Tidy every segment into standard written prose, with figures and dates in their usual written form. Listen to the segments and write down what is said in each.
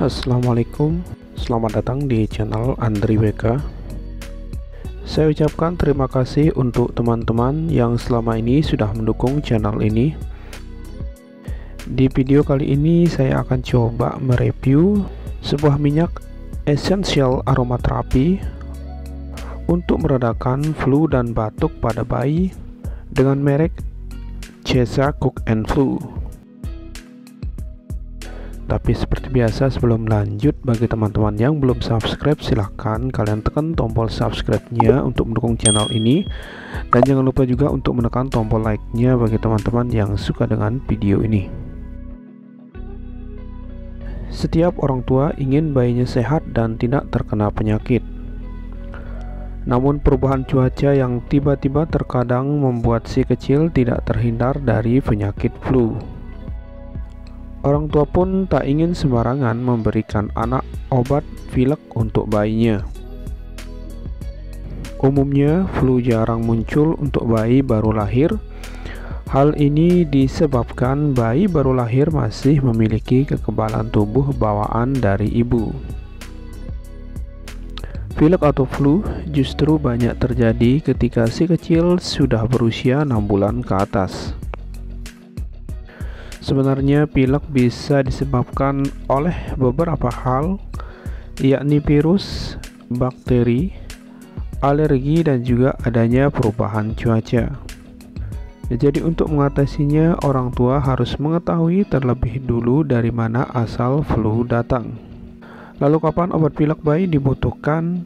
Assalamualaikum, selamat datang di channel Andri WK. Saya ucapkan terima kasih untuk teman-teman yang selama ini sudah mendukung channel ini. Di video kali ini saya akan coba mereview sebuah minyak essential aromaterapi untuk meredakan flu dan batuk pada bayi dengan merek Chesa Cook & Flu. Tapi seperti biasa, sebelum lanjut, bagi teman-teman yang belum subscribe, silahkan kalian tekan tombol subscribe-nya untuk mendukung channel ini. Dan jangan lupa juga untuk menekan tombol like-nya bagi teman-teman yang suka dengan video ini. Setiap orang tua ingin bayinya sehat dan tidak terkena penyakit. Namun perubahan cuaca yang tiba-tiba terkadang membuat si kecil tidak terhindar dari penyakit flu. Orang tua pun tak ingin sembarangan memberikan anak obat pilek untuk bayinya. Umumnya, flu jarang muncul untuk bayi baru lahir. Hal ini disebabkan bayi baru lahir masih memiliki kekebalan tubuh bawaan dari ibu. Pilek atau flu justru banyak terjadi ketika si kecil sudah berusia 6 bulan ke atas. Sebenarnya pilek bisa disebabkan oleh beberapa hal, yakni virus, bakteri, alergi, dan juga adanya perubahan cuaca. Jadi untuk mengatasinya, orang tua harus mengetahui terlebih dulu dari mana asal flu datang. Lalu kapan obat pilek bayi dibutuhkan?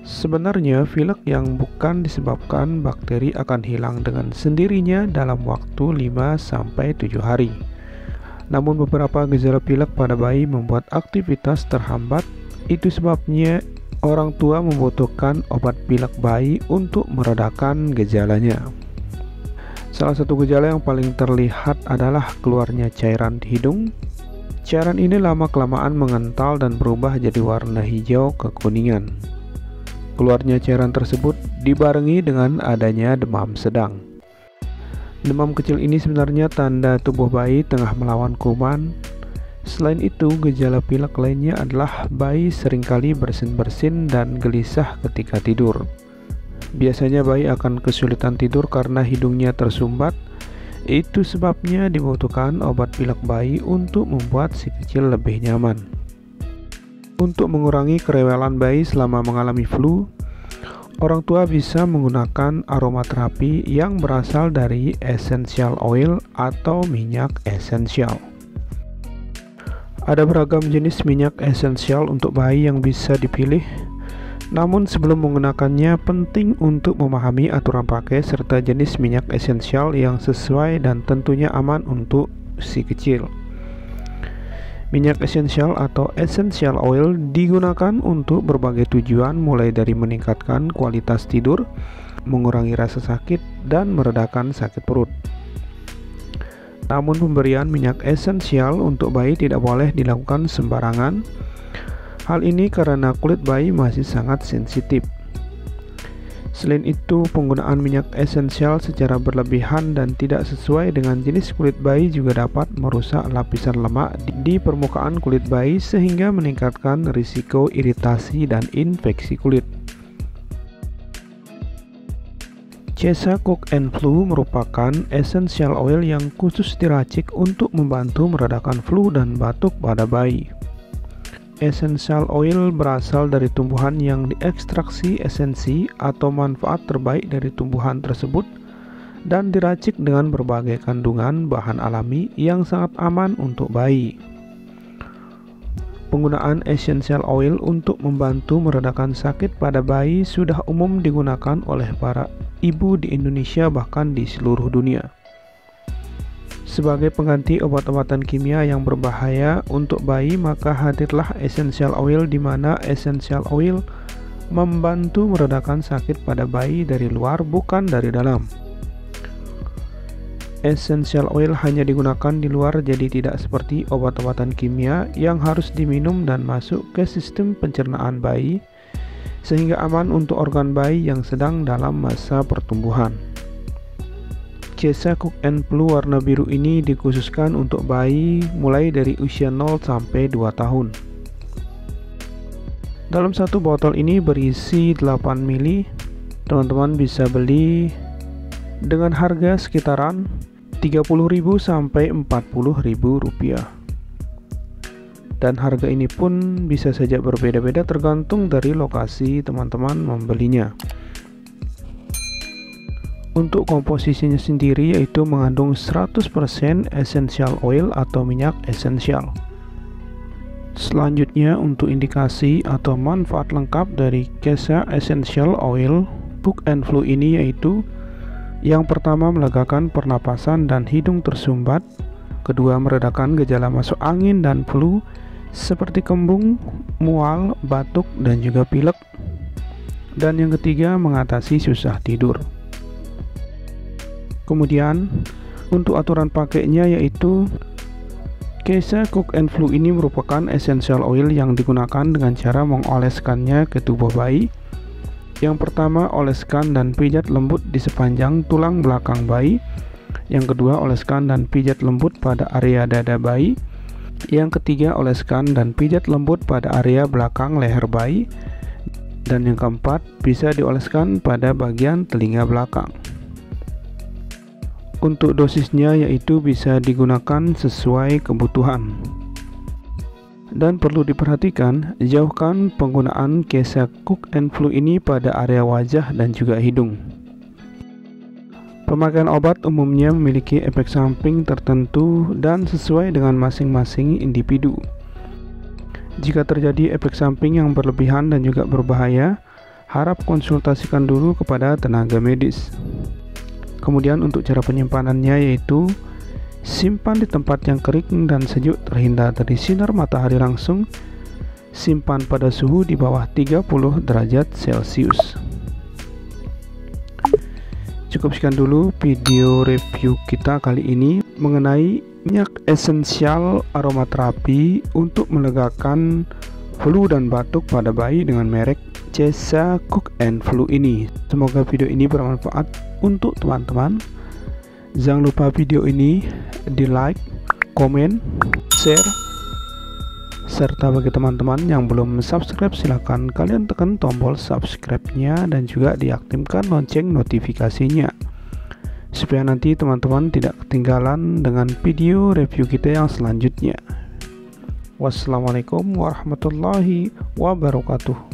Sebenarnya pilek yang bukan disebabkan bakteri akan hilang dengan sendirinya dalam waktu 5-7 hari. Namun beberapa gejala pilek pada bayi membuat aktivitas terhambat. Itu sebabnya orang tua membutuhkan obat pilek bayi untuk meredakan gejalanya. Salah satu gejala yang paling terlihat adalah keluarnya cairan di hidung. Cairan ini lama-kelamaan mengental dan berubah jadi warna hijau kekuningan. Keluarnya cairan tersebut dibarengi dengan adanya demam sedang. Demam kecil ini sebenarnya tanda tubuh bayi tengah melawan kuman. Selain itu, gejala pilek lainnya adalah bayi seringkali bersin-bersin dan gelisah ketika tidur. Biasanya bayi akan kesulitan tidur karena hidungnya tersumbat. Itu sebabnya dibutuhkan obat pilek bayi untuk membuat si kecil lebih nyaman. Untuk mengurangi kerewelan bayi selama mengalami flu, orang tua bisa menggunakan aromaterapi yang berasal dari essential oil atau minyak esensial. Ada beragam jenis minyak esensial untuk bayi yang bisa dipilih. Namun sebelum menggunakannya, penting untuk memahami aturan pakai serta jenis minyak esensial yang sesuai dan tentunya aman untuk si kecil. Minyak esensial atau essential oil digunakan untuk berbagai tujuan, mulai dari meningkatkan kualitas tidur, mengurangi rasa sakit, dan meredakan sakit perut. Namun pemberian minyak esensial untuk bayi tidak boleh dilakukan sembarangan. Hal ini karena kulit bayi masih sangat sensitif. Selain itu, penggunaan minyak esensial secara berlebihan dan tidak sesuai dengan jenis kulit bayi juga dapat merusak lapisan lemak di permukaan kulit bayi sehingga meningkatkan risiko iritasi dan infeksi kulit. Chesa Cook & Flu merupakan essential oil yang khusus diracik untuk membantu meredakan flu dan batuk pada bayi. Essential oil berasal dari tumbuhan yang diekstraksi esensi atau manfaat terbaik dari tumbuhan tersebut dan diracik dengan berbagai kandungan bahan alami yang sangat aman untuk bayi. Penggunaan essential oil untuk membantu meredakan sakit pada bayi sudah umum digunakan oleh para ibu di Indonesia bahkan di seluruh dunia. Sebagai pengganti obat-obatan kimia yang berbahaya untuk bayi, maka hadirlah essential oil, di mana essential oil membantu meredakan sakit pada bayi dari luar, bukan dari dalam. Essential oil hanya digunakan di luar, jadi tidak seperti obat-obatan kimia yang harus diminum dan masuk ke sistem pencernaan bayi, sehingga aman untuk organ bayi yang sedang dalam masa pertumbuhan. Chesa Cook & Flu warna biru ini dikhususkan untuk bayi mulai dari usia 0 sampai 2 tahun. Dalam satu botol ini berisi 8 ml. Teman-teman bisa beli dengan harga sekitaran 30.000 sampai 40.000 rupiah. Dan harga ini pun bisa saja berbeda-beda tergantung dari lokasi teman-teman membelinya. Untuk komposisinya sendiri yaitu mengandung 100% essential oil atau minyak esensial. Selanjutnya untuk indikasi atau manfaat lengkap dari Chesa Essential Oil Cook & Flu ini yaitu yang pertama melegakan pernapasan dan hidung tersumbat, kedua meredakan gejala masuk angin dan flu seperti kembung, mual, batuk dan juga pilek, dan yang ketiga mengatasi susah tidur. Kemudian untuk aturan pakainya yaitu Chesa Cook & Flu ini merupakan essential oil yang digunakan dengan cara mengoleskannya ke tubuh bayi. Yang pertama, oleskan dan pijat lembut di sepanjang tulang belakang bayi. Yang kedua, oleskan dan pijat lembut pada area dada bayi. Yang ketiga, oleskan dan pijat lembut pada area belakang leher bayi. Dan yang keempat, bisa dioleskan pada bagian telinga belakang. Untuk dosisnya yaitu bisa digunakan sesuai kebutuhan. Dan perlu diperhatikan, jauhkan penggunaan Chesa Cook & Flu ini pada area wajah dan juga hidung. Pemakaian obat umumnya memiliki efek samping tertentu dan sesuai dengan masing-masing individu. Jika terjadi efek samping yang berlebihan dan juga berbahaya, harap konsultasikan dulu kepada tenaga medis. Kemudian untuk cara penyimpanannya yaitu simpan di tempat yang kering dan sejuk terhindar dari sinar matahari langsung. Simpan pada suhu di bawah 30 derajat Celcius. Cukup sekian dulu video review kita kali ini mengenai minyak esensial aromaterapi untuk melegakan flu dan batuk pada bayi dengan merek Chesa Cook & Flu ini. Semoga video ini bermanfaat untuk teman-teman. Jangan lupa video ini di like, komen, share, serta bagi teman-teman yang belum subscribe silahkan kalian tekan tombol subscribe-nya dan juga diaktifkan lonceng notifikasinya supaya nanti teman-teman tidak ketinggalan dengan video review kita yang selanjutnya. Wassalamualaikum warahmatullahi wabarakatuh.